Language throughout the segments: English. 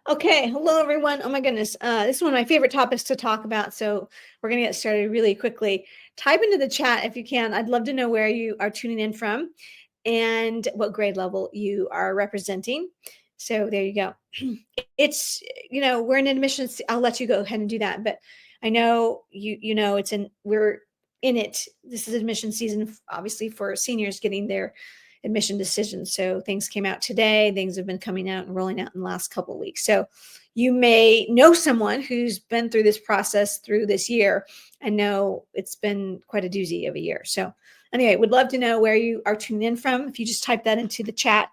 Okay, hello everyone. Oh my goodness, this is one of my favorite topics to talk about, so we're going to get started really quickly. Type into the chat if you can. I'd love to know where you are tuning in from and what grade level you are representing. So there you go. It's, we're in admissions. I'll let you go ahead and do that, but I know we're in it. This is admission season, obviously, for seniors getting their admission decisions. So things came out today. Things have been coming out and rolling out in the last couple of weeks. So you may know someone who's been through this process through this year and know it's been quite a doozy of a year. So anyway, would love to know where you are tuning in from. If you just type that into the chat,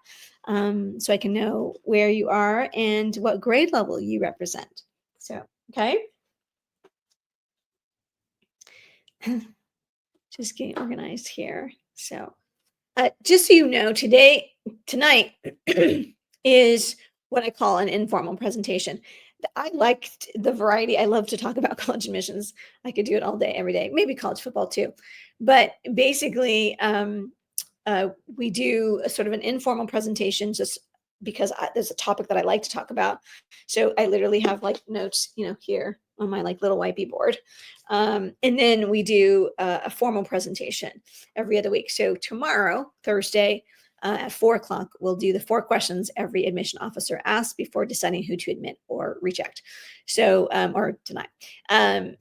so I can know where you are and what grade level you represent. So, okay. Just getting organized here. So, just so you know, tonight is what I call an informal presentation. I liked the variety. I love to talk about college admissions. I could do it all day, every day, maybe college football too. But basically, we do a sort of an informal presentation just because there's a topic that I like to talk about. So I literally have like notes, here on my like little whitey board. And then we do a formal presentation every other week. So tomorrow, Thursday, at 4 o'clock, we'll do the 4 questions every admission officer asks before deciding who to admit or reject. So, or deny.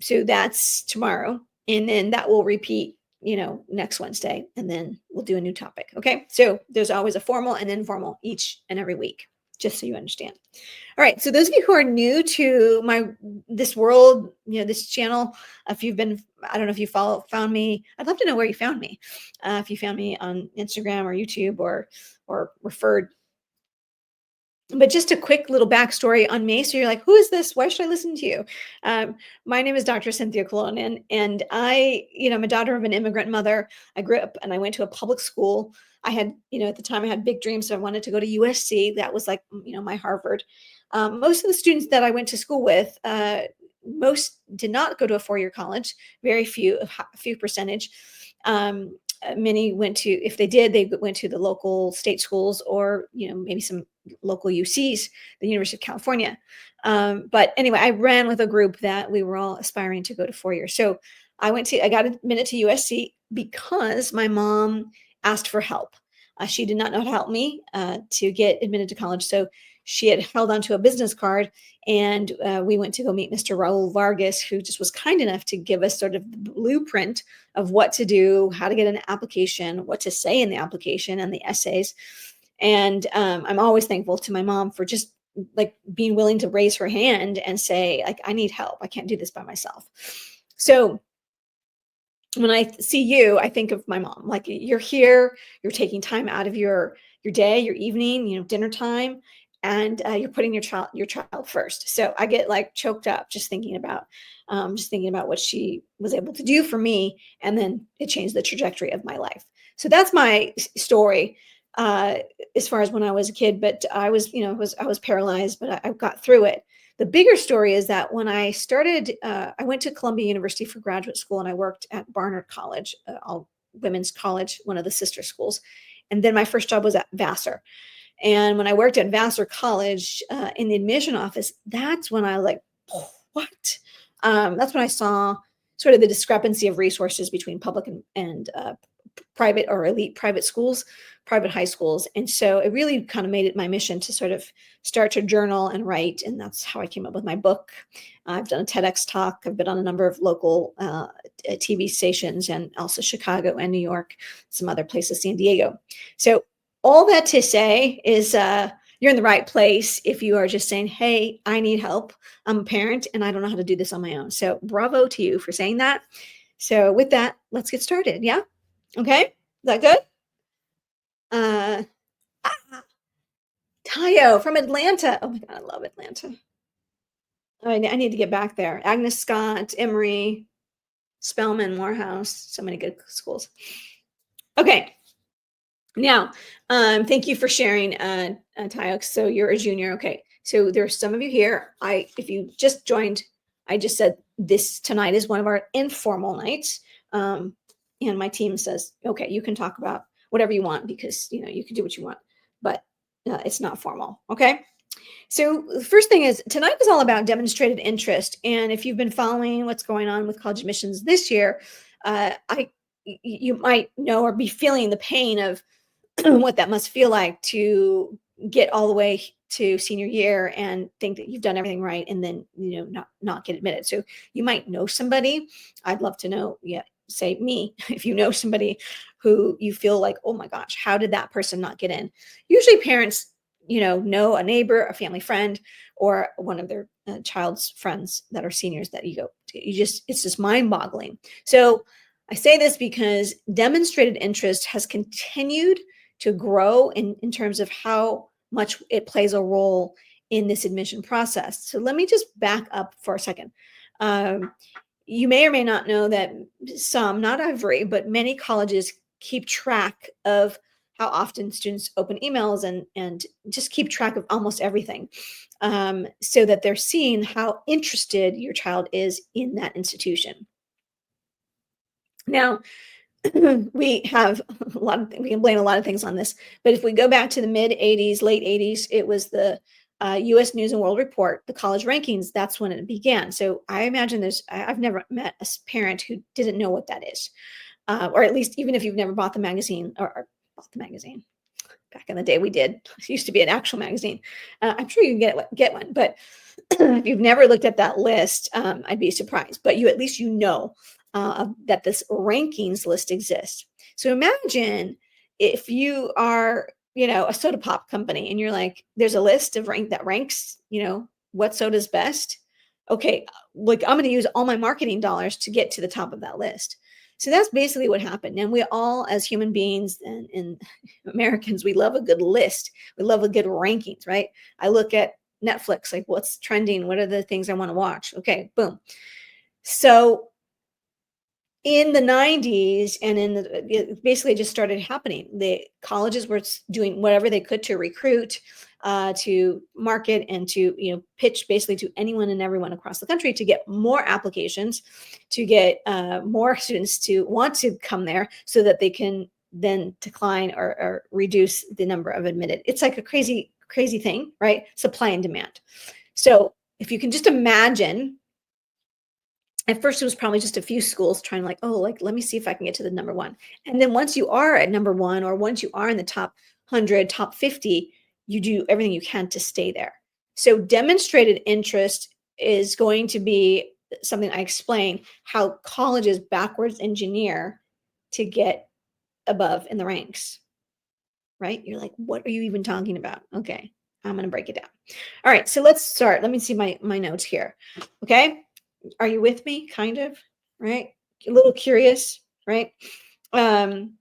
So that's tomorrow. And then that will repeat next Wednesday, and then we'll do a new topic. Okay. So there's always a formal and informal each and every week, just so you understand. All right. So those of you who are new to this world, this channel, if you've been, I don't know if you found me, I'd love to know where you found me. If you found me on Instagram or YouTube or referred. But just a quick little backstory on me. So you're like, who is this? Why should I listen to you? My name is Dr. Cynthia Colon, and I'm a daughter of an immigrant mother. I grew up and I went to a public school. I had, at the time I had big dreams. So I wanted to go to USC. That was like, my Harvard. Most of the students that I went to school with, most did not go to a 4-year college. Very few, a few percentage. Many went to, if they did, they went to the local state schools or, maybe some local UCs, the University of California. But anyway, I ran with a group that we were all aspiring to go to 4 years. So I got admitted to USC because my mom asked for help. She did not know how to help me to get admitted to college. So she had held onto a business card, and we went to go meet Mr. Raul Vargas, who just was kind enough to give us sort of the blueprint of what to do, how to get an application, what to say in the application and the essays. And I'm always thankful to my mom for just like being willing to raise her hand and say, like, I need help. I can't do this by myself. So when I see you, I think of my mom. Like, you're here, you're taking time out of your day, your evening, dinner time, and you're putting your child first. So I get like choked up just thinking about what she was able to do for me, and then it changed the trajectory of my life. So that's my story as far as when I was a kid. But I was paralyzed, but I got through it. The bigger story is that when I started, I went to Columbia University for graduate school, and I worked at Barnard College, all women's college, one of the sister schools. And then my first job was at Vassar. And when I worked at Vassar College in the admission office, that's when I was like, oh, what? That's when I saw sort of the discrepancy of resources between public and private or elite private schools, private high schools. And so it really kind of made it my mission to sort of start to journal and write. And that's how I came up with my book. I've done a TEDx talk. I've been on a number of local TV stations, and also Chicago and New York, some other places, San Diego. So all that to say is you're in the right place if you are just saying, hey, I need help. I'm a parent and I don't know how to do this on my own. So bravo to you for saying that. So with that, let's get started. Yeah. Okay. Is that good? Tayo from Atlanta. Oh my God, I love Atlanta. I need to get back there. Agnes Scott, Emory, Spelman, Morehouse, so many good schools. Okay. Now, thank you for sharing, Tayo. So you're a junior. Okay. So there's some of you here. If you just joined, I just said this tonight is one of our informal nights. And my team says, okay, you can talk about whatever you want because, you can do what you want, but it's not formal. Okay. So the first thing is tonight is all about demonstrated interest. And if you've been following what's going on with college admissions this year, you might know or be feeling the pain of what that must feel like to get all the way to senior year and think that you've done everything right and then not get admitted. So you might know somebody. I'd love to know, yeah, say me, if you know somebody who you feel like, oh my gosh, how did that person not get in? Usually parents know a neighbor, a family friend, or one of their child's friends that are seniors that you go to. It's just mind boggling. So I say this because demonstrated interest has continued to grow in terms of how much it plays a role in this admission process. So let me just back up for a second. Um, you may or may not know that some, not every, but many colleges keep track of how often students open emails and just keep track of almost everything, so that they're seeing how interested your child is in that institution. Now, we have we can blame a lot of things on this, but if we go back to the mid 80s, late 80s, it was the US News and World Report, the college rankings. That's when it began. So I imagine I've never met a parent who didn't know what that is, or at least even if you've never bought the magazine or bought the magazine. Back in the day, we did. It used to be an actual magazine. I'm sure you can get one, but if you've never looked at that list, I'd be surprised. But at least that this rankings list exists. So imagine if you are, a soda pop company, and you're like, there's a list of that ranks, what soda's best. Okay, like I'm going to use all my marketing dollars to get to the top of that list. So that's basically what happened. And we all, as human beings and Americans, we love a good list. We love a good rankings, right? I look at Netflix, like what's trending? What are the things I want to watch? Okay, boom. So in the 90s and it basically just started happening. The colleges were doing whatever they could to recruit, to market, and to pitch basically to anyone and everyone across the country to get more applications, to get more students to want to come there so that they can then decline or reduce the number of admitted. It's like a crazy thing, right? Supply and demand. So if you can just imagine, at first it was probably just a few schools trying let me see if I can get to the number one. And then once you are at number one, or once you are in the top 100, top 50, you do everything you can to stay there. So demonstrated interest is going to be something I explain how colleges backwards engineer to get above in the ranks, right? You're like, what are you even talking about? Okay, I'm going to break it down. All right, so let's start. Let me see my notes here. Okay. Are you with me? Kind of, right? A little curious, right? Um,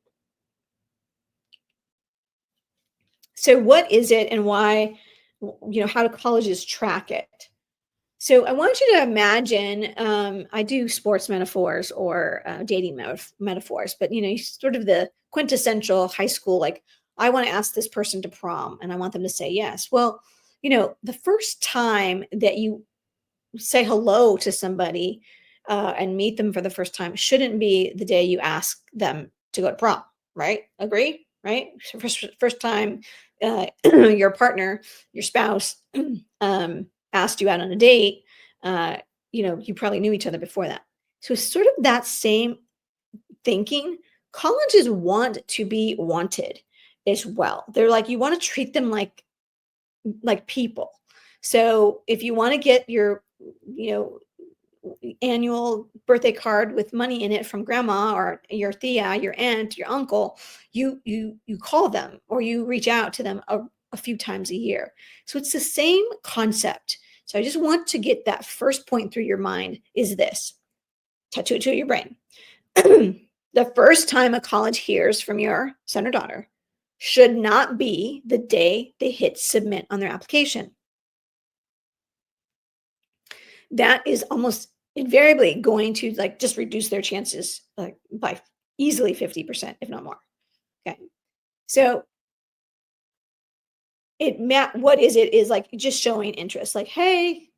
so what is it and why, how do colleges track it? So I want you to imagine, I do sports metaphors or dating metaphors, but, sort of the quintessential high school, like I want to ask this person to prom and I want them to say yes. Well, the first time that you say hello to somebody and meet them for the first time shouldn't be the day you ask them to go to prom, right? Agree, right? So first time your partner, your spouse, asked you out on a date, you probably knew each other before that. So it's sort of that same thinking. Colleges want to be wanted as well. They're like, you want to treat them like people. So if you want to get your, annual birthday card with money in it from grandma or your tia, your aunt, your uncle, you call them or you reach out to them a few times a year. So it's the same concept. So I just want to get that first point through your mind is this. Tattoo it to your brain. The first time a college hears from your son or daughter should not be the day they hit submit on their application. That is almost invariably going to just reduce their chances by easily 50%, if not more. Okay. So what is it is like just showing interest. Like, hey,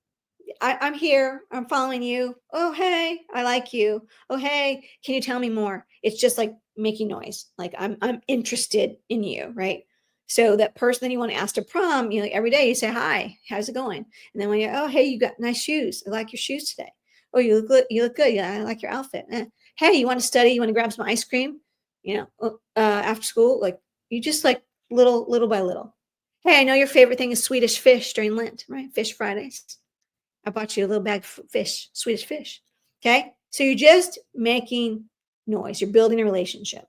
I'm here. I'm following you. Oh, hey, I like you. Oh, hey, can you tell me more? It's just like making noise. Like I'm interested in you, right? So that person that you want to ask to prom, like every day you say, hi, how's it going? And then when you're, oh, hey, you got nice shoes. I like your shoes today. Oh, you look good. You look good. Yeah, I like your outfit. Hey, you want to study? You want to grab some ice cream? After school, like you just like little by little. Hey, I know your favorite thing is Swedish fish during Lent, right? Fish Fridays. I bought you a little bag of fish, Swedish fish. Okay. So you're just making noise. You're building a relationship.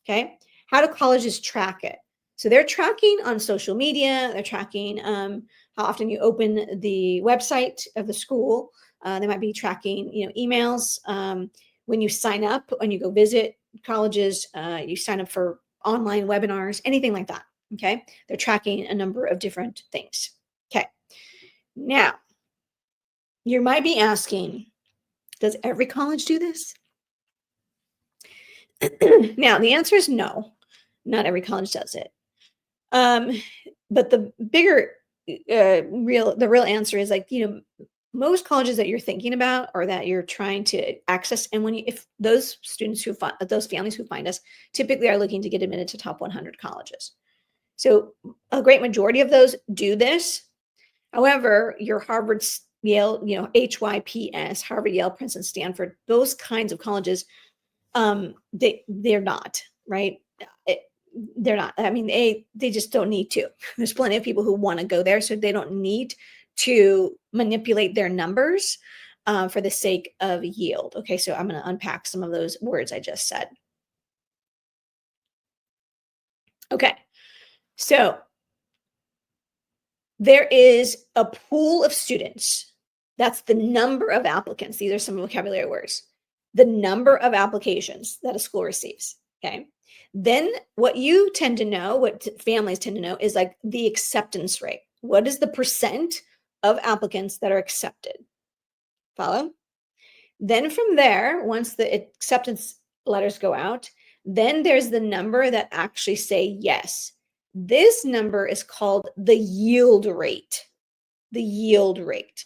Okay. How do colleges track it? So they're tracking on social media. They're tracking how often you open the website of the school. They might be tracking, emails. When you sign up, when you go visit colleges, you sign up for online webinars, anything like that. Okay. They're tracking a number of different things. Okay. Now, you might be asking, does every college do this? Now, the answer is no. Not every college does it. But the bigger, the real answer is like, most colleges that you're thinking about or that you're trying to access, and if those students those families who find us typically are looking to get admitted to top 100 colleges. So a great majority of those do this. However, your Harvard, Yale, HYPS, Harvard, Yale, Princeton, Stanford, those kinds of colleges, they're not, right? They're not. I mean, they just don't need to. There's plenty of people who want to go there, so they don't need to manipulate their numbers for the sake of yield. Okay, so I'm going to unpack some of those words I just said. Okay, so there is a pool of students. That's the number of applicants. These are some vocabulary words. The number of applications that a school receives. Okay. Then what you tend to know, what families tend to know is like the acceptance rate. What is the percent of applicants that are accepted? Follow? Then from there, once the acceptance letters go out, then there's the number that actually say yes. This number is called the yield rate. The yield rate.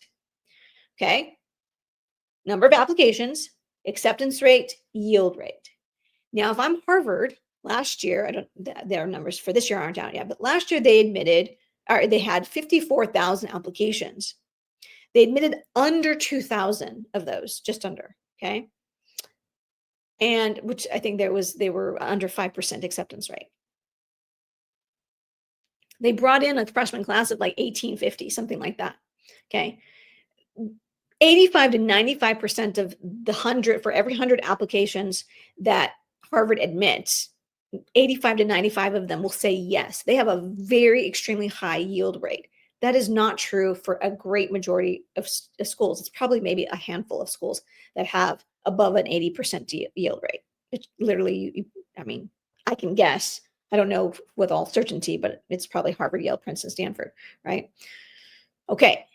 Okay. Number of applications, acceptance rate, yield rate. Now, if I'm Harvard, last year, their numbers for this year aren't out yet, but last year they had 54,000 applications. They admitted under 2,000 of those, just under. Okay. And which I think they were under 5% acceptance rate. They brought in a freshman class of like 1850, something like that. Okay. 85 to 95% of for every 100 applications that Harvard admits, 85 to 95 of them will say yes. They have a very extremely high yield rate. That is not true for a great majority of schools. It's probably maybe a handful of schools that have above an 80% yield rate. It's literally, I mean, I can guess. I don't know with all certainty, but it's probably Harvard, Yale, Princeton, Stanford, right? Okay.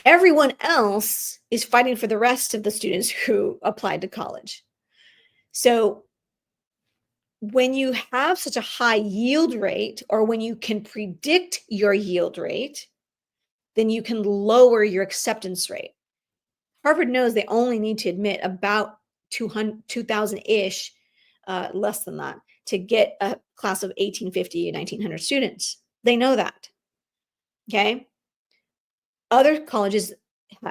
Everyone else is fighting for the rest of the students who applied to college. So when you have such a high yield rate, or when you can predict your yield rate, then you can lower your acceptance rate. Harvard knows they only need to admit about 2,000-ish, less than that, to get a class of 1,850 and 1,900 students. They know that. Okay. Other colleges,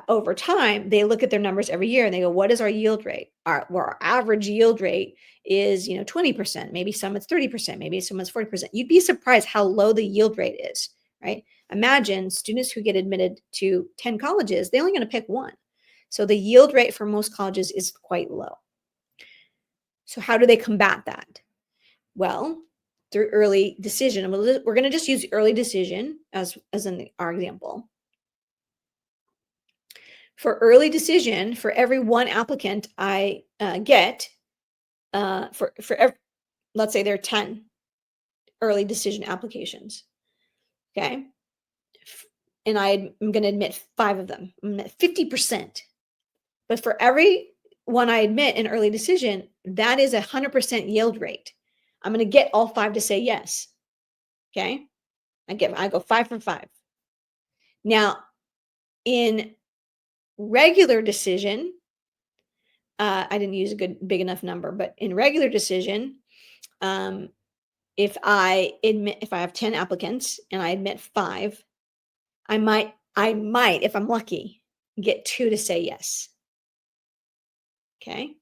over time, they look at their numbers every year and they go, what is our yield rate? Our average yield rate is 20%. Maybe some it's 30%, maybe some it's 40%. You'd be surprised how low the yield rate is, right? Imagine students who get admitted to 10 colleges, they're only going to pick one. So the yield rate for most colleges is quite low. So how do they combat that? Well, through early decision. We're going to just use early decision as our example. For early decision, for every one applicant I get, let's say there are 10 early decision applications, okay? And I'm going to admit 5 of them. I'm at 50%. But for every one I admit in early decision, that is 100% yield rate. I'm going to get all 5 to say yes, okay? I go 5 for 5. Now, in regular decision, I didn't use a big enough number, but in regular decision, if I have 10 applicants and I admit 5, I might, if I'm lucky, get 2 to say yes. Okay.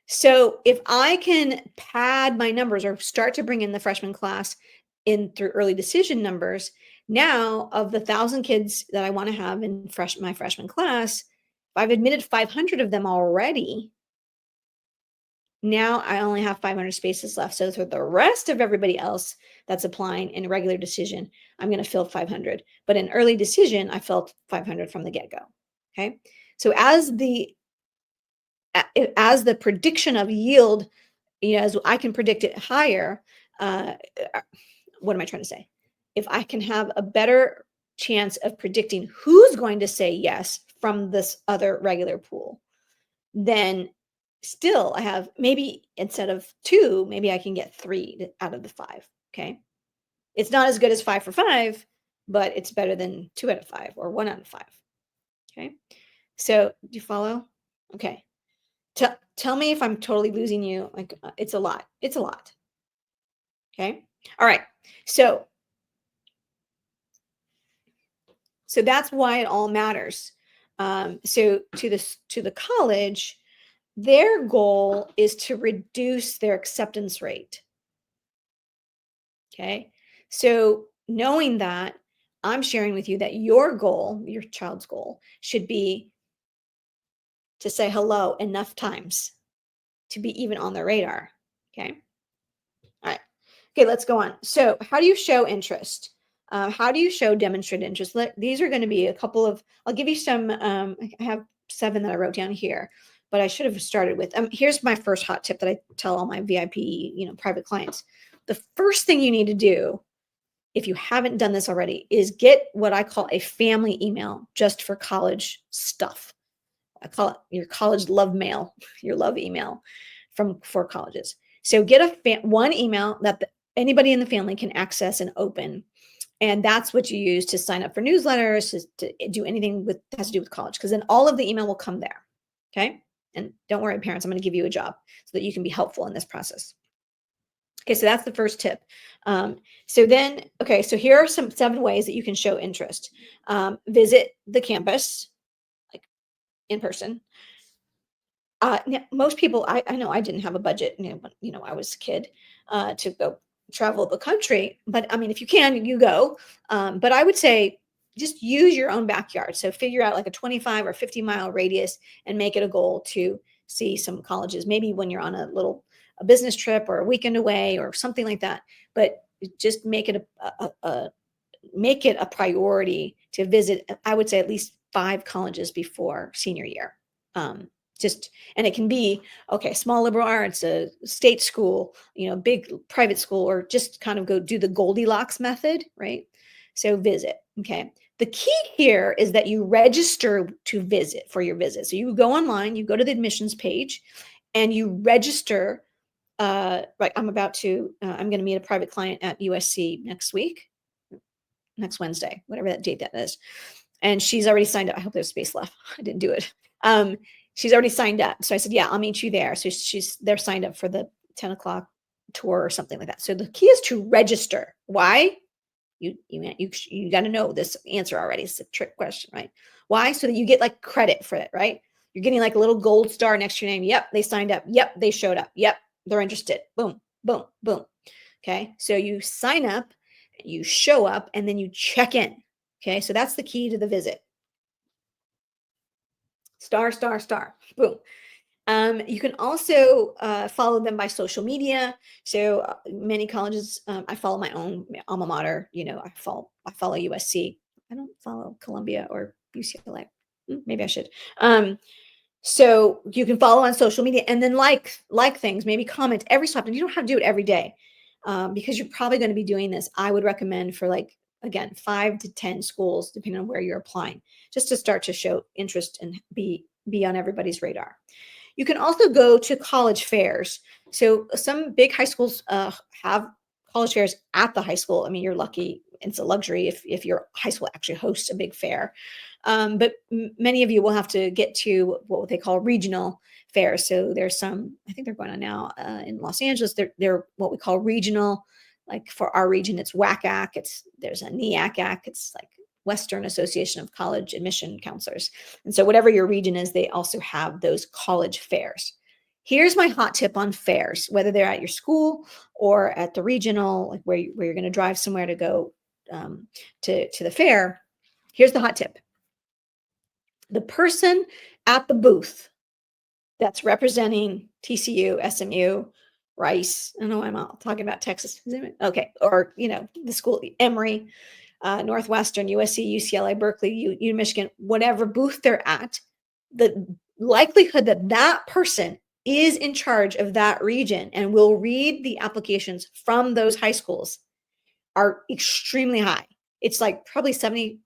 So if I can pad my numbers or start to bring in the freshman class in through early decision numbers, now of the 1,000 kids that I want to have in my freshman class, if I've admitted 500 of them already, now I only have 500 spaces left. So for the rest of everybody else that's applying in regular decision, I'm going to fill 500. But in early decision, I filled 500 from the get-go. Okay. So as the prediction of yield, as I can predict it higher, uh, what am I trying to say? If I can have a better chance of predicting who's going to say yes from this other regular pool, then still I have, maybe instead of 2, maybe I can get 3 out of the 5. Okay. It's not as good as 5 for 5, but it's better than 2 out of 5 or 1 out of 5. Okay. So do you follow? Okay. Tell me if I'm totally losing you. Like, it's a lot. It's a lot. Okay. All right. So that's why it all matters. So to the college, their goal is to reduce their acceptance rate. Okay. So knowing that, I'm sharing with you that your goal, your child's goal, should be to say hello enough times to be even on the radar. Okay. All right. Okay, let's go on. So, how do you show interest? How do you show demonstrate interest? These are going to be a couple of, I'll give you some, I have 7 that I wrote down here, but I should have started with, here's my first hot tip that I tell all my VIP, private clients. The first thing you need to do, if you haven't done this already, is get what I call a family email just for college stuff. I call it your college love mail, your love email for colleges. So get one email that anybody in the family can access and open. And that's what you use to sign up for newsletters, to do anything that has to do with college, because then all of the email will come there. Okay. And don't worry, parents, I'm going to give you a job so that you can be helpful in this process. Okay. So that's the first tip. So here are some 7 ways that you can show interest. Visit the campus, like in person. Most people, I know I didn't have a budget, when, I was a kid, to go travel the country. But I mean, if you can, you go. But I would say just use your own backyard. So figure out like a 25 or 50-mile radius and make it a goal to see some colleges. Maybe when you're on a business trip or a weekend away or something like that. But just make it a priority to visit. I would say at least 5 colleges before senior year. And it can be, okay, small liberal arts, a state school, big private school, or just kind of go do the Goldilocks method, right? So visit. Okay. The key here is that you register to visit for your visit. So you go online, you go to the admissions page, and you register. Right. I'm going to meet a private client at USC next Wednesday, whatever that date that is. And she's already signed up. I hope there's space left. I didn't do it. She's already signed up. So I said, yeah, I'll meet you there. So they're signed up for the 10 o'clock tour or something like that. So the key is to register. Why? You got to know this answer already. It's a trick question, right? Why? So that you get like credit for it, right? You're getting like a little gold star next to your name. Yep, they signed up. Yep, they showed up. Yep, they're interested. Boom, boom, boom. Okay, so you sign up, you show up, and then you check in. Okay, so that's the key to the visit. Star, star, star. Boom. You can also follow them by social media. So many colleges, I follow my own alma mater. I follow USC. I don't follow Columbia or UCLA. Maybe I should. So you can follow on social media and then like things, maybe comment every so often. You don't have to do it every day because you're probably going to be doing this. I would recommend for again, 5 to 10 schools, depending on where you're applying, just to start to show interest and be on everybody's radar. You can also go to college fairs. So some big high schools have college fairs at the high school. I mean, you're lucky. It's a luxury if your high school actually hosts a big fair. But many of you will have to get to what they call regional fairs. So there's some, I think they're going on now in Los Angeles. They're what we call regional. Like for our region, it's WACAC. There's a NEACAC. It's like Western Association of College Admission Counselors. And so whatever your region is, they also have those college fairs. Here's my hot tip on fairs, whether they're at your school or at the regional, like where you're going to drive somewhere to go to the fair. Here's the hot tip. The person at the booth that's representing TCU, SMU, Rice. I don't know why I'm talking about Texas. Okay. Or, the school, Emory, Northwestern, USC, UCLA, Berkeley, U Michigan, whatever booth they're at, the likelihood that that person is in charge of that region and will read the applications from those high schools are extremely high. It's like probably 70%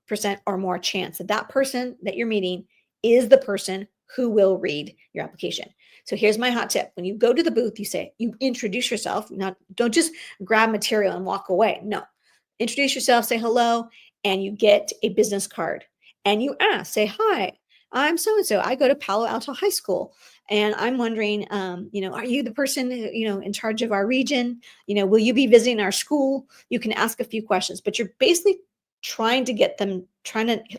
or more chance that that person that you're meeting is the person who will read your application. So here's my hot tip. When you go to the booth, you introduce yourself. Don't just grab material and walk away. No, introduce yourself, say hello, and you get a business card. And you say, hi, I'm so-and-so. I go to Palo Alto High School. And I'm wondering, are you the person, in charge of our region? Will you be visiting our school? You can ask a few questions, but you're basically trying to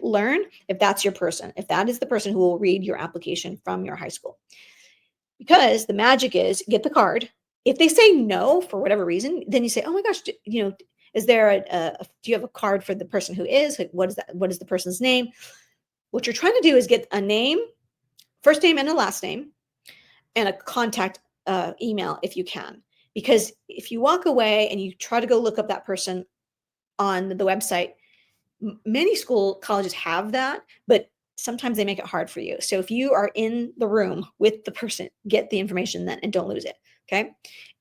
learn if that's your person, if that is the person who will read your application from your high school. Because the magic is get the card. If they say no for whatever reason, then you say, oh my gosh, is there do you have a card for the person who is? What is that? What is the person's name? What you're trying to do is get a name, first name and a last name, and a contact email if you can. Because if you walk away and you try to go look up that person on the website, many colleges have that, but sometimes they make it hard for you. So if you are in the room with the person, get the information then and don't lose it. Okay.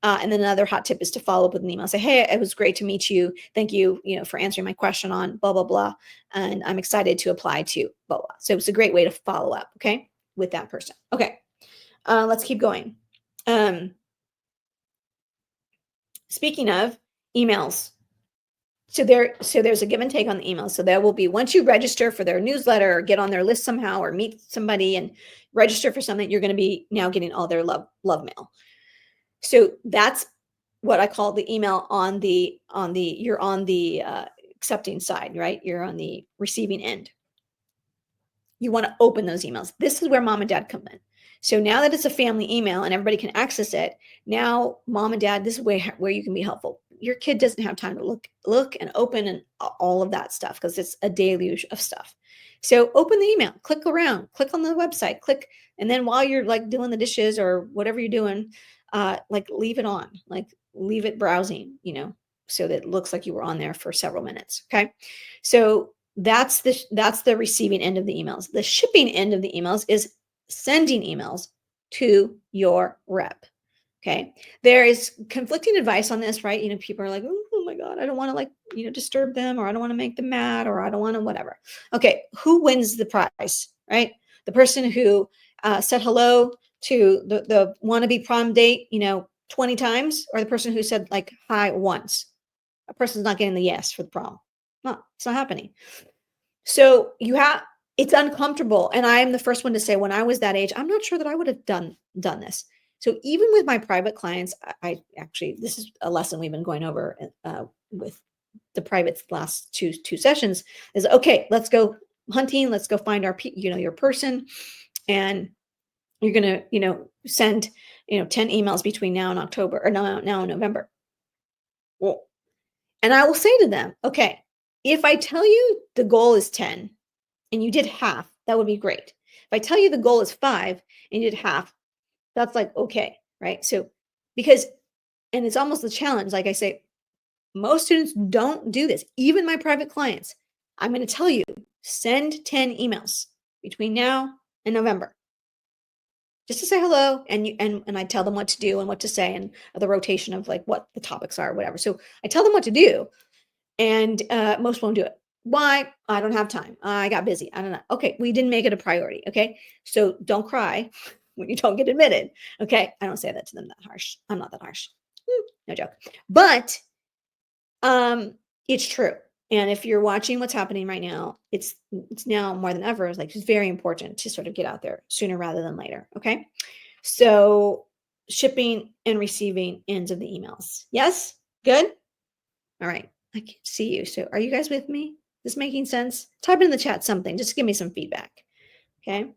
And then another hot tip is to follow up with an email. Say, hey, it was great to meet you. Thank you, for answering my question on blah, blah, blah. And I'm excited to apply to blah, blah. So it's a great way to follow up. Okay. With that person. Okay. Let's keep going. Speaking of emails, so there's a give and take on the email. So there will be, once you register for their newsletter or get on their list somehow or meet somebody and register for something, you're going to be now getting all their love mail. So that's what I call the email you're on the accepting side, right? You're on the receiving end. You want to open those emails. This is where mom and dad come in. So now that it's a family email and everybody can access it, now mom and dad, this is where you can be helpful. Your kid doesn't have time to look and open and all of that stuff because it's a deluge of stuff. So open the email, click around, click on the website, click, and then while you're like doing the dishes or whatever you're doing, leave it on, leave it browsing, so that it looks like you were on there for several minutes. Okay. So that's the receiving end of the emails. The shipping end of the emails is sending emails to your rep. Okay. There is conflicting advice on this, right? People are like, oh my God, I don't want to disturb them, or I don't want to make them mad, or I don't want to whatever. Okay. Who wins the prize, right? The person who said hello to the wannabe prom date, 20 times, or the person who said like hi once? A person's not getting the yes for the prom. No, it's not happening. So it's uncomfortable. And I am the first one to say, when I was that age, I'm not sure that I would have done this. So even with my private clients, I actually, this is a lesson we've been going over with the privates last two sessions is, okay, let's go hunting. Let's go find your person. And you're going to, send, 10 emails between now and October, or now and November. Well, and I will say to them, okay, if I tell you the goal is 10 and you did half, that would be great. If I tell you the goal is 5 and you did half, that's like, okay, right? So and it's almost a challenge. Like I say, most students don't do this. Even my private clients, I'm going to tell you, send 10 emails between now and November. Just to say hello, and I tell them what to do and what to say, and the rotation of like what the topics are, or whatever. So I tell them what to do, and most won't do it. Why? I don't have time. I got busy. I don't know. Okay, we didn't make it a priority. Okay, so don't cry when you don't get admitted. Okay, I don't say that to them that harsh. I'm not that harsh. No joke. But Um, it's true. And if you're watching what's happening right now, it's now more than ever, it's like it's very important to sort of get out there sooner rather than later. Okay. So shipping and receiving ends of the emails. Yes? Good? All right. I can't see you. So are you guys with me? This making sense? Type in the chat something. Just give me some feedback. Okay.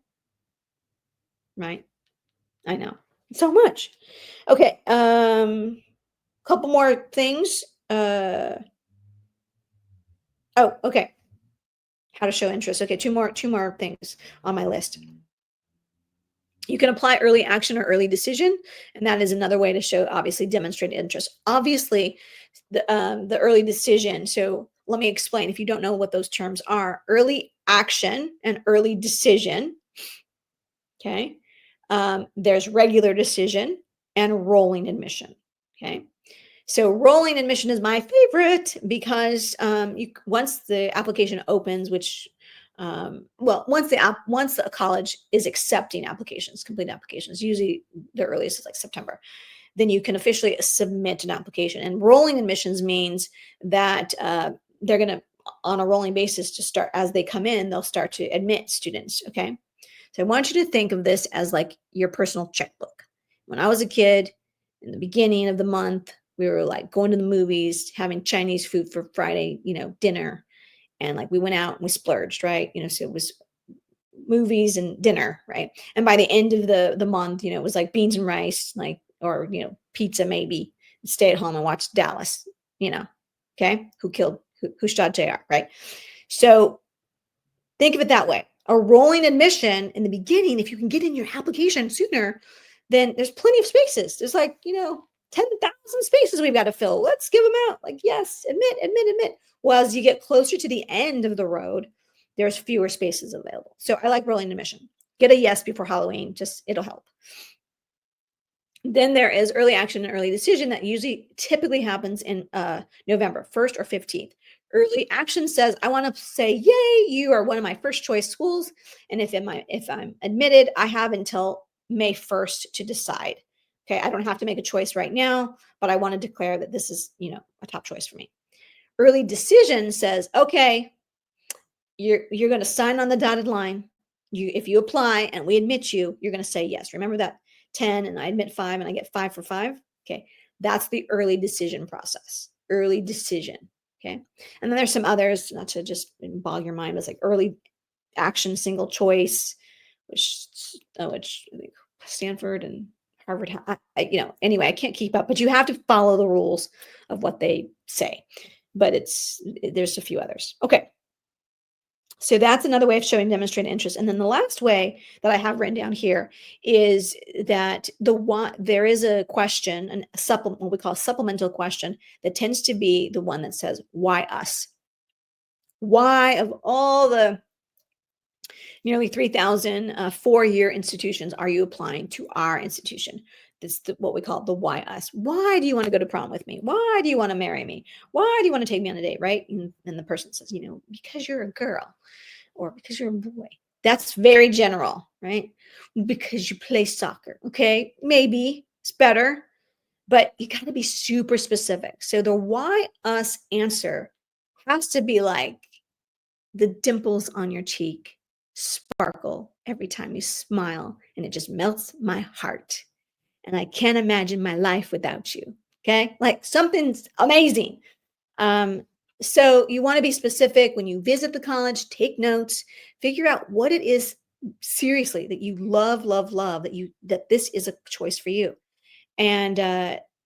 Right. I know. So much. Okay. Couple more things. Oh, okay. How to show interest. Okay, two more things on my list. You can apply early action or early decision, and that is another way to show, obviously, demonstrate interest. Obviously, the early decision. So let me explain. If you don't know what those terms are, early action and early decision. Okay, there's regular decision and rolling admission. Okay, so rolling admission is my favorite because once the application opens, which once a college is accepting applications, complete applications, usually the earliest is like September, then you can officially submit an application. And rolling admissions means that they're going to, on a rolling basis, to start as they come in, they'll start to admit students. Okay, so I want you to think of this as like your personal checkbook. When I was a kid, in the beginning of the month, we were like going to the movies, having Chinese food for Friday, dinner. And like we went out and we splurged, right? So it was movies and dinner, right? And by the end of the month, it was like beans and rice, like, or pizza maybe. Stay at home and watch Dallas, you know. Okay. Who shot JR, right? So think of it that way. A rolling admission in the beginning, if you can get in your application sooner, then there's plenty of spaces. There's like, 10,000 spaces we've got to fill. Let's give them out. Like, yes, admit, admit, admit. Well, as you get closer to the end of the road, there's fewer spaces available. So I like rolling admission. Get a yes before Halloween. Just, it'll help. Then there is early action and early decision that usually typically happens in November 1st or 15th. Early action says, I want to say, yay, you are one of my first choice schools. And if I'm admitted, I have until May 1st to decide. Okay, I don't have to make a choice right now, but I want to declare that this is, a top choice for me. Early decision says, okay, you're going to sign on the dotted line. If you apply and we admit you, you're going to say yes. Remember that 10 and I admit 5 and I get 5 for 5. Okay, that's the early decision process. Early decision. Okay, and then there's some others, not to just bog your mind, but it's like early action single choice, which Stanford and Harvard. Anyway, I can't keep up, but you have to follow the rules of what they say. But there's a few others. Okay. So that's another way of showing demonstrated interest. And then the last way that I have written down here is that there is a question, what we call a supplemental question, that tends to be the one that says, why us? Why, of all the nearly 3,000 four-year institutions, are you applying to our institution? That's what we call the why us. Why do you want to go to prom with me? Why do you want to marry me? Why do you want to take me on a date, right? And the person says, because you're a girl or because you're a boy. That's very general, right? Because you play soccer. Okay, maybe it's better, but you got to be super specific. So the why us answer has to be like the dimples on your cheek sparkle every time you smile, and it just melts my heart. And I can't imagine my life without you. Okay, like something's amazing. So you want to be specific when you visit the college, take notes, figure out what it is seriously that you love, love, love, that this is a choice for you. And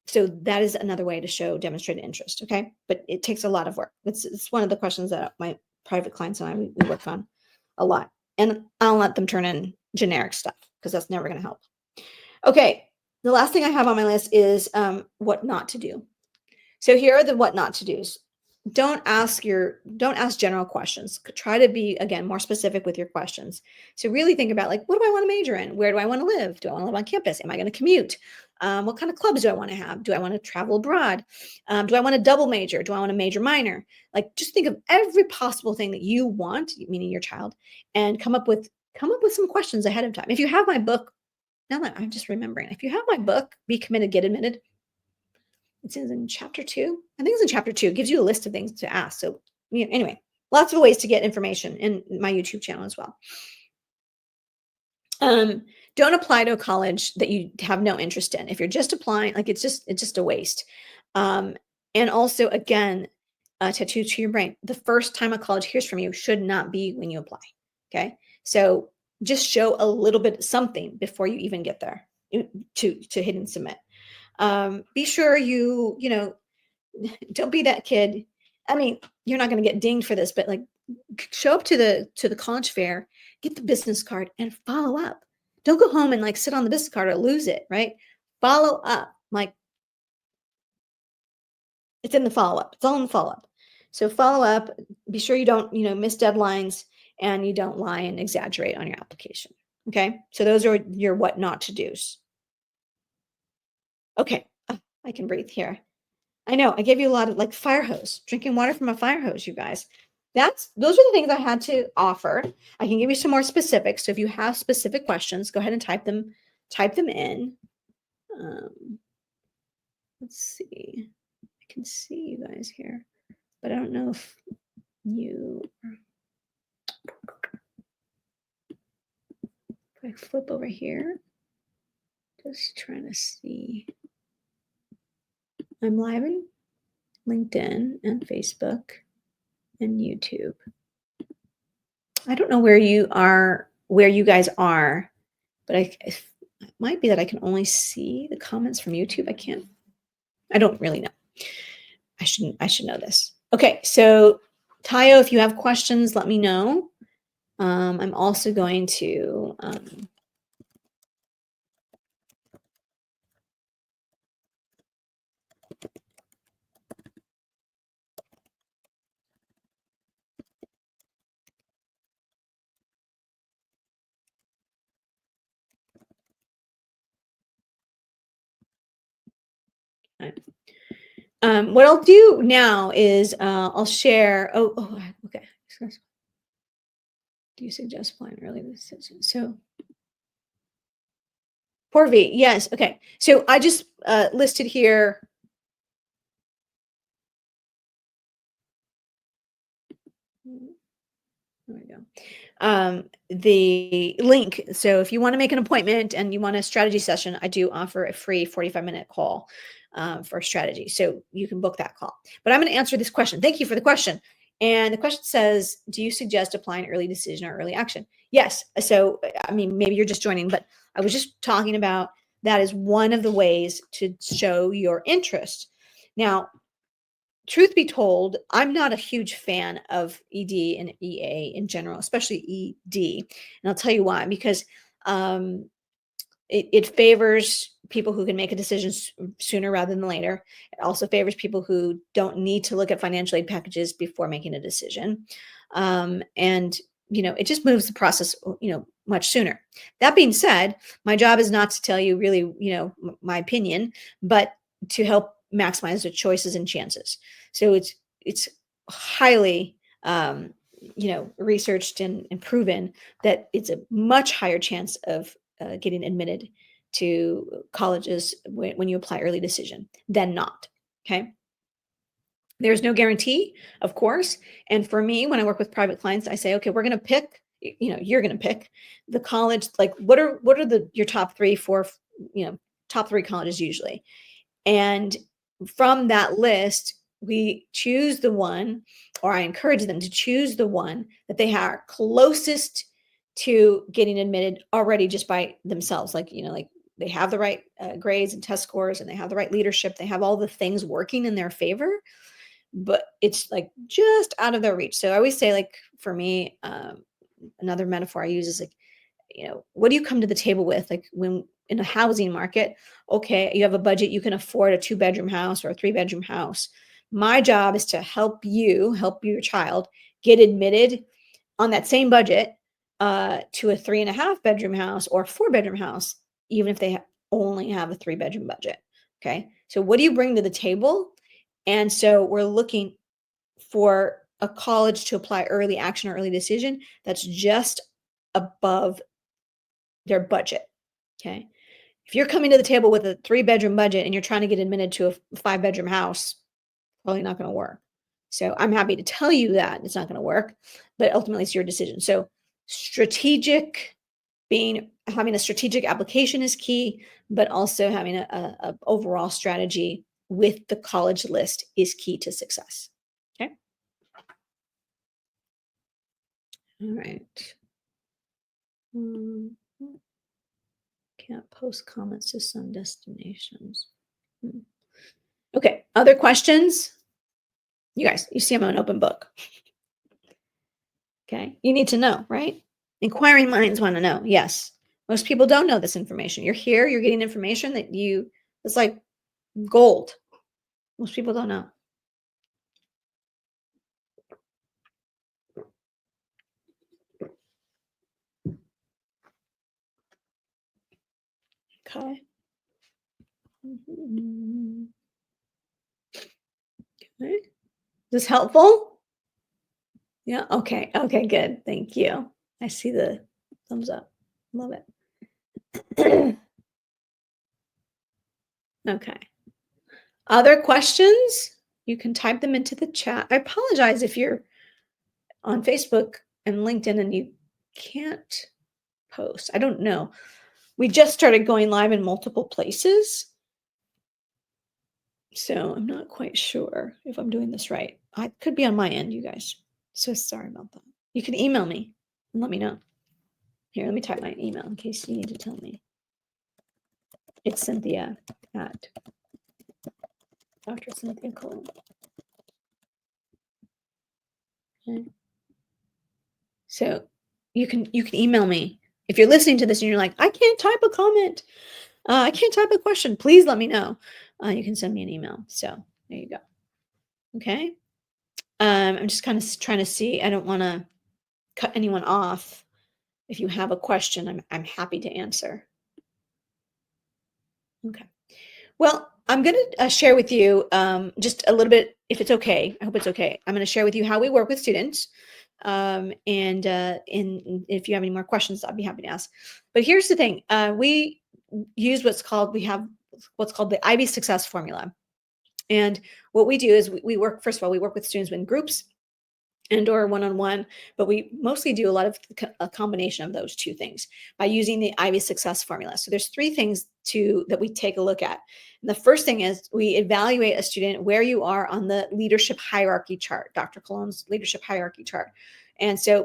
so that is another way to show demonstrated interest. Okay. But it takes a lot of work. It's one of the questions that my private clients and I, we work on a lot. And I'll let them turn in generic stuff because that's never going to help. Okay. The last thing I have on my list is what not to do. So here are the what not to do's. Don't ask general questions. Try to be, again, more specific with your questions. So really think about, like, what do I want to major in? Where do I want to live? Do I want to live on campus? Am I going to commute? What kind of clubs do I want to have? Do I want to travel abroad? Do I want to double major? Do I want to major minor? Like, just think of every possible thing that you want, meaning your child, and come up with some questions ahead of time. If you have my book, now that I'm just remembering, if you have my book, Be Committed, Get Admitted, It's in chapter 2. I think it's in chapter 2. It gives you a list of things to ask. So, anyway, lots of ways to get information in my YouTube channel as well. Don't apply to a college that you have no interest in. If you're just applying, like it's just a waste. Um, and also, again, tattoo to your brain. The first time a college hears from you should not be when you apply. Okay, so just show a little bit something before you even get there to hit and submit. Be sure you know don't be that kid. I mean, you're not going to get dinged for this, but like show up to the college fair, get the business card and follow up. Don't go home and like sit on the business card or lose it, right? Follow up. Like it's in the follow up. It's all in the follow up. So follow up, be sure you don't, miss deadlines and you don't lie and exaggerate on your application. Okay? So those are your what not to do's. Okay. I can breathe here. I know I gave you a lot of like fire hose, drinking water from a fire hose, you guys. Those are the things I had to offer. I can give you some more specifics. So if you have specific questions, go ahead and type them in. Let's see. I can see you guys here, but I don't know if you if I flip over here, just trying to see. I'm live in LinkedIn and Facebook and YouTube. I don't know where you guys are, but it might be that I can only see the comments from YouTube. I don't really know. I should know this. Okay, so Tayo, if you have questions, let me know. I'm also going to what I'll do now is I'll share. Okay. Do you suggest applying early decision? So, poor V, yes. Okay. So I just listed here. There we go. The link. So if you want to make an appointment and you want a strategy session, I do offer a free 45-minute call for strategy. So you can book that call. But I'm going to answer this question. Thank you for the question. And the question says, do you suggest applying early decision or early action? Yes. So, I mean, maybe you're just joining, but I was just talking about that is one of the ways to show your interest. Now, truth be told, I'm not a huge fan of ED and EA in general, especially ED. And I'll tell you why, because it favors people who can make a decision sooner rather than later. It also favors people who don't need to look at financial aid packages before making a decision. And, it just moves the process, much sooner. That being said, my job is not to tell you really, my opinion, but to help maximize the choices and chances. So it's highly researched and proven that it's a much higher chance of getting admitted to colleges when you apply early decision than not. Okay. There's no guarantee, of course. And for me, when I work with private clients, I say, okay, we're going to pick, you're going to pick the college. Like what are your top 3, 4, top 3 colleges usually. And from that list, we choose the one, or I encourage them to choose the one that they are closest to getting admitted already just by themselves. Like, like they have the right grades and test scores and they have the right leadership. They have all the things working in their favor, but it's like just out of their reach. So I always say, like, for me, another metaphor I use is like, what do you come to the table with? Like when in a housing market, okay, you have a budget, you can afford a 2-bedroom house or a 3-bedroom house. My job is to help your child get admitted on that same budget to a 3.5-bedroom house or a 4-bedroom house, even if they only have a 3-bedroom budget. Okay. So what do you bring to the table? And so we're looking for a college to apply early action or early decision that's just above their budget. Okay. If you're coming to the table with a 3-bedroom budget and you're trying to get admitted to a 5-bedroom house, probably not going to work. So I'm happy to tell you that it's not going to work, but ultimately it's your decision. So strategic having a strategic application is key, but also having a overall strategy with the college list is key to success. Okay. All right. Can't post comments to some destinations. Okay. Other questions? You guys, you see I'm an open book. Okay. You need to know, right? Inquiring minds want to know. Yes. Most people don't know this information. You're here, you're getting information it's like gold. Most people don't know. Okay. Okay. Is this helpful? Yeah. Okay. Okay. Good. Thank you. I see the thumbs up. Love it. Okay. Other questions? You can type them into the chat. I apologize if you're on Facebook and LinkedIn and you can't post. I don't know. We just started going live in multiple places. So I'm not quite sure if I'm doing this right. I could be on my end, you guys. So sorry about that. You can email me and let me know. Here, let me type my email in case you need to tell me. It's Cynthia at Dr. Cynthia Colon. Okay. So you can email me. If you're listening to this and you're like, I can't type a comment, I can't type a question, please let me know. You can send me an email. So there you go. Okay. I'm just kind of trying to see. I don't want to cut anyone off. If you have a question, I'm happy to answer. Okay. Well, I'm going to share with you just a little bit, if it's okay. I hope it's okay. I'm going to share with you how we work with students. And if you have any more questions, I'd be happy to ask. But here's the thing. We use we have what's called the IB Success Formula. And what we do is we work, first of all, we work with students in groups and or one-on-one, but we mostly do a lot of a combination of those two things by using the IB Success Formula. So there's 3 things that we take a look at. And the first thing is we evaluate a student where you are on the leadership hierarchy chart, Dr. Colon's leadership hierarchy chart. And so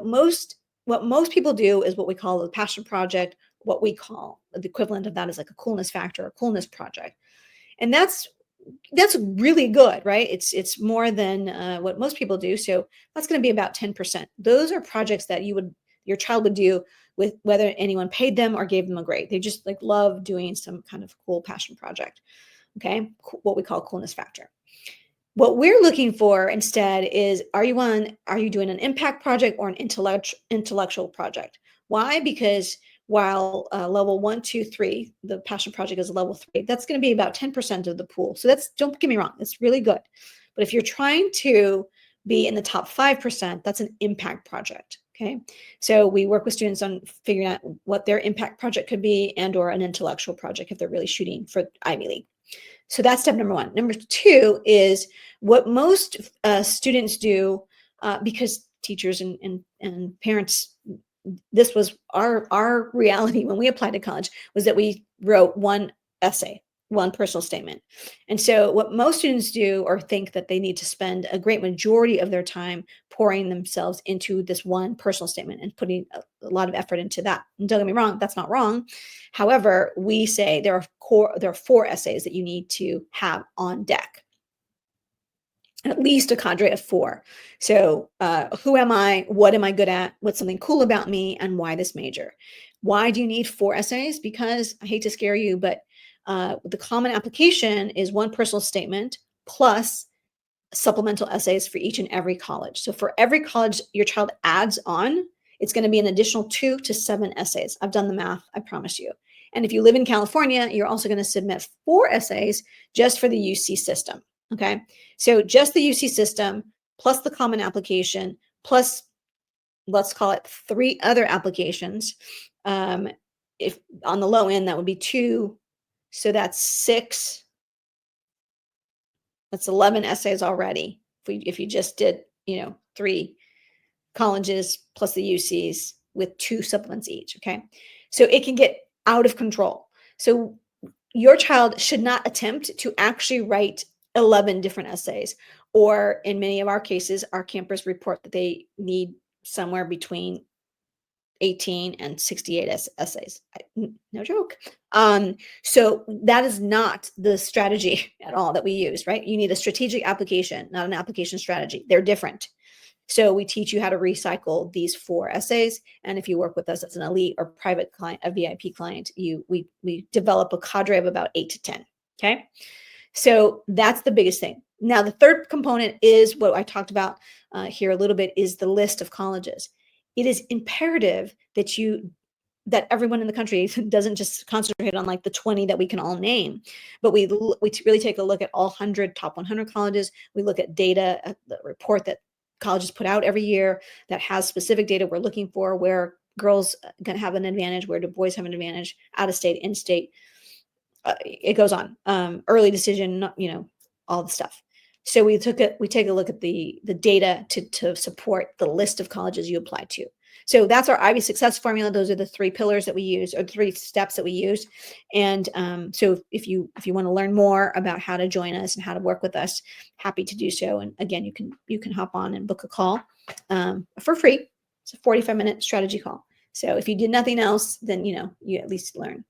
what most people do is what we call the passion project. What we call the equivalent of that is like a coolness factor or coolness project. And that's really good, right? It's more than what most people do. So that's going to be about 10%. Those are projects that your child would do with whether anyone paid them or gave them a grade. They just like love doing some kind of cool passion project. Okay. What we call coolness factor. What we're looking for instead is, are you doing an impact project or an intellectual project? Why? Because while level 1, 2, 3, the passion project is level 3, that's going to be about 10% of the pool. So don't get me wrong, it's really good. But if you're trying to be in the top 5%, that's an impact project. Okay. So we work with students on figuring out what their impact project could be and or an intellectual project if they're really shooting for Ivy League. So that's step number 1. Number 2 is what most students do because teachers and parents, this was our reality when we applied to college, was that we wrote one essay, one personal statement. And so what most students do or think that they need to spend a great majority of their time pouring themselves into this one personal statement and putting a lot of effort into that. And don't get me wrong, that's not wrong. However, we say there are 4 essays that you need to have on deck. At least a cadre of 4. So who am I? What am I good at? What's something cool about me? And why this major? Why do you need 4 essays? Because I hate to scare you, but the common application is one personal statement plus supplemental essays for each and every college. So for every college your child adds on, it's going to be an additional 2 to 7 essays. I've done the math, I promise you. And if you live in California, you're also going to submit 4 essays just for the UC system. Okay. So just the UC system plus the common application plus, let's call it 3 other applications. If on the low end, that would be 2 So that's 6, that's 11 essays already. If you just did, 3 colleges plus the UCs with 2 supplements each, okay? So it can get out of control. So your child should not attempt to actually write 11 different essays, or in many of our cases, our campers report that they need somewhere between 18 and 68 essays. No joke. So that is not the strategy at all that we use, right? You need a strategic application, not an application strategy. They're different. So we teach you how to recycle these 4 essays. And if you work with us as an elite or private client, a VIP client, we develop a cadre of about 8 to 10. Okay. So that's the biggest thing. Now, the third component is what I talked about here a little bit, is the list of colleges. It is imperative that everyone in the country doesn't just concentrate on like the 20 that we can all name, but we really take a look at all top 100 colleges. We look at data, the report that colleges put out every year that has specific data we're looking for, where girls can have an advantage, where do boys have an advantage, out of state, in state. It goes on. Early decision, all the stuff. So we take a look at the data to support the list of colleges you apply to. So that's our Ivy success formula. Those are the 3 pillars that we use, or 3 steps that we use. And so if you want to learn more about how to join us and how to work with us, happy to do so. And again, you can hop on and book a call for free. It's a 45-minute strategy call. So if you did nothing else, then you at least learn.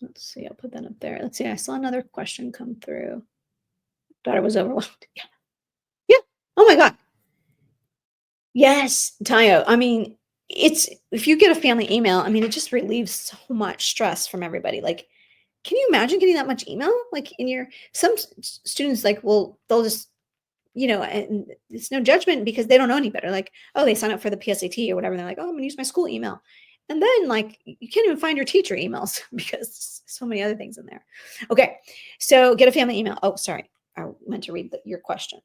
Let's see, I'll put that up there. Let's see, I saw another question come through. Thought I was overwhelmed. Yeah. Yeah. Oh my God. Yes, Tayo. I mean, if you get a family email, I mean, it just relieves so much stress from everybody. Like, can you imagine getting that much email? Like some students, like, well, they'll just, and it's no judgment because they don't know any better. Like, oh, they sign up for the PSAT or whatever. And they're like, oh, I'm gonna use my school email. And then like you can't even find your teacher emails because so many other things in there. Okay. So get a family email. Oh, sorry. I meant to read your question.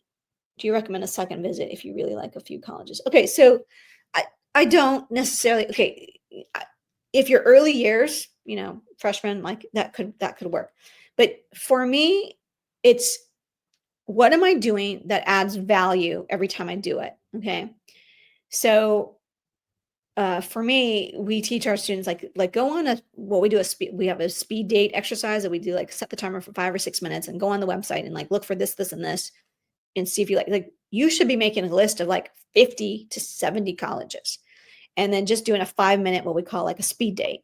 Do you recommend a second visit if you really like a few colleges? Okay. So I don't necessarily, okay. If you're early years, freshman, like that could work. But for me, it's, what am I doing that adds value every time I do it? Okay. So for me, we teach our students like go on we have a speed date exercise that we do, like set the timer for 5 or 6 minutes and go on the website and like look for this and this and see if you like you should be making a list of like 50 to 70 colleges and then just doing a 5-minute, what we call like a speed date.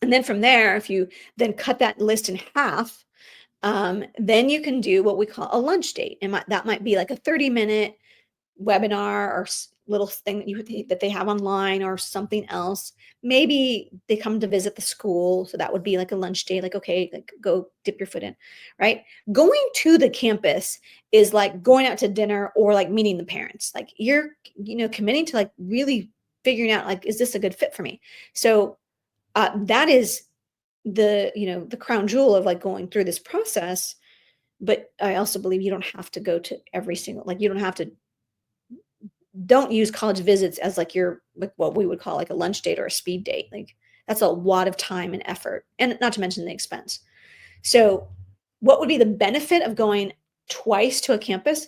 And then from there, if you then cut that list in half, then you can do what we call a lunch date. And that might be like a 30-minute webinar or little thing that they have online or something else. Maybe they come to visit the school. So that would be like a lunch date, like, okay, like go dip your foot in, right? Going to the campus is like going out to dinner or like meeting the parents. Like you're, committing to like really figuring out, like, is this a good fit for me? So that is the crown jewel of like going through this process. But I also believe you don't have to go to every single, like, you don't use college visits as like your, like what we would call like a lunch date or a speed date. Like that's a lot of time and effort, and not to mention the expense. So what would be the benefit of going twice to a campus?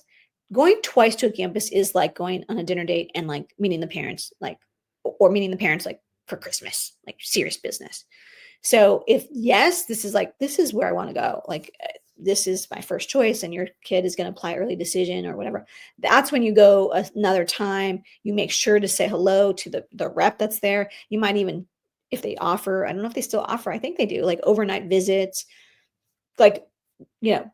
Going twice to a campus is like going on a dinner date and like meeting the parents, like, or meeting the parents like for Christmas, like serious business. So if yes, this is where I want to go, like this is my first choice, and your kid is going to apply early decision or whatever, that's when you go another time. You make sure to say hello to the rep that's there. You might even, if they offer, I don't know if they still offer, I think they do, like overnight visits, like,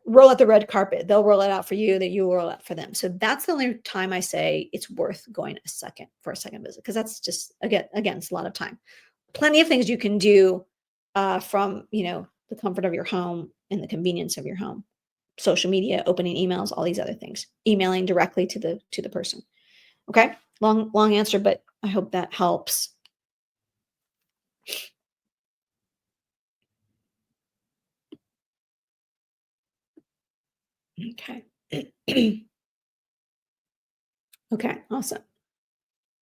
roll out the red carpet. They'll roll it out for you, that you roll out for them. So that's the only time I say it's worth going for a second visit, because that's just, again, it's a lot of time. Plenty of things you can do from, the comfort of your home and the convenience of your home. Social media, opening emails, all these other things, emailing directly to the person. Okay. Long answer, but I hope that helps. Okay. Okay. Awesome.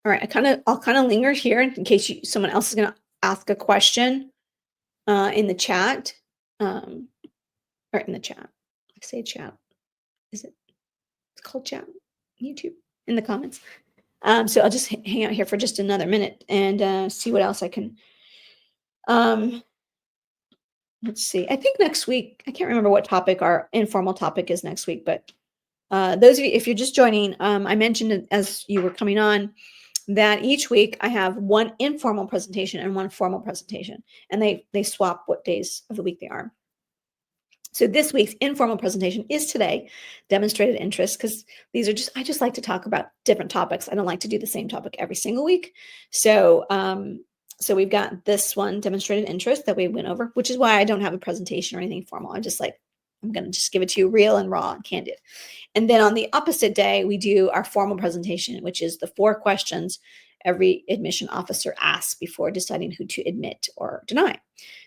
All right, I'll kind of linger here in case someone else is going to ask a question in the chat. Um, or in the chat. I say chat. Is it? It's called chat. YouTube in the comments. So I'll just hang out here for just another minute and see what else I can. Um, let's see. I think next week. I can't remember what topic our informal topic is next week, but those of you, if you're just joining, I mentioned it as you were coming on that each week I have one informal presentation and one formal presentation, and they swap what days of the week they are. So this week's informal presentation is today, demonstrated interest, because these are I just like to talk about different topics. I don't like to do the same topic every single week. So, so we've got this one, demonstrated interest, that we went over, which is why I don't have a presentation or anything formal. I'm going to just give it to you real and raw and candid. And then on the opposite day, we do our formal presentation, which is the 4 questions every admission officer asks before deciding who to admit or deny.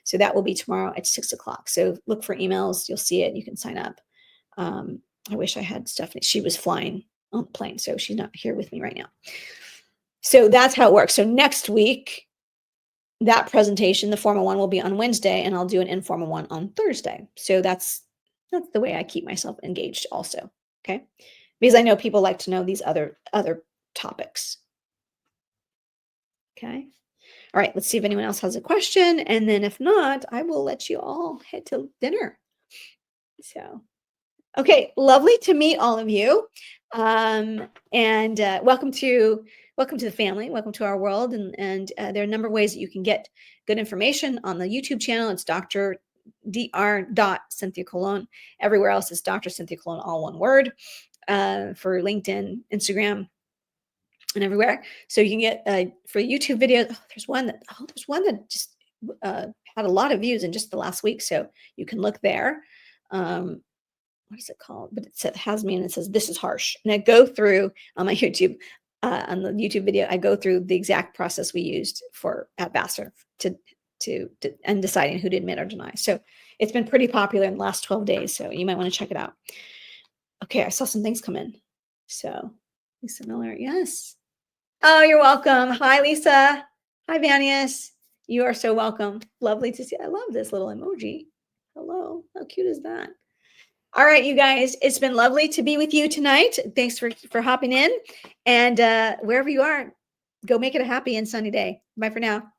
So that will be tomorrow at 6 o'clock. So look for emails. You'll see it. You can sign up. I wish I had Stephanie. She was flying on the plane, so she's not here with me right now. So that's how it works. So next week, that presentation, the formal one, will be on Wednesday, and I'll do an informal one on Thursday. So that's the way I keep myself engaged also. Okay. Because I know people like to know these other topics. Okay. All right. Let's see if anyone else has a question. And then if not, I will let you all head to dinner. So, okay. Lovely to meet all of you. And welcome to the family. Welcome to our world. And there are a number of ways that you can get good information on the YouTube channel. It's Dr. Cynthia Colon. Everywhere else is Dr. Cynthia Colon, all one word, for LinkedIn, Instagram, and everywhere. So you can get for YouTube videos. There's one that just had a lot of views in just the last week. So you can look there. What is it called? But it has me and it says, "This is harsh." And I go through on my YouTube, on the YouTube video, I go through the exact process we used at Vassar to and deciding who to admit or deny. So it's been pretty popular in the last 12 days. So you might want to check it out. Okay, I saw some things come in. So Lisa Miller, yes. Oh, you're welcome. Hi, Lisa. Hi, Vanius. You are so welcome. Lovely to see. I love this little emoji. Hello. How cute is that? All right, you guys. It's been lovely to be with you tonight. Thanks for hopping in. And wherever you are, go make it a happy and sunny day. Bye for now.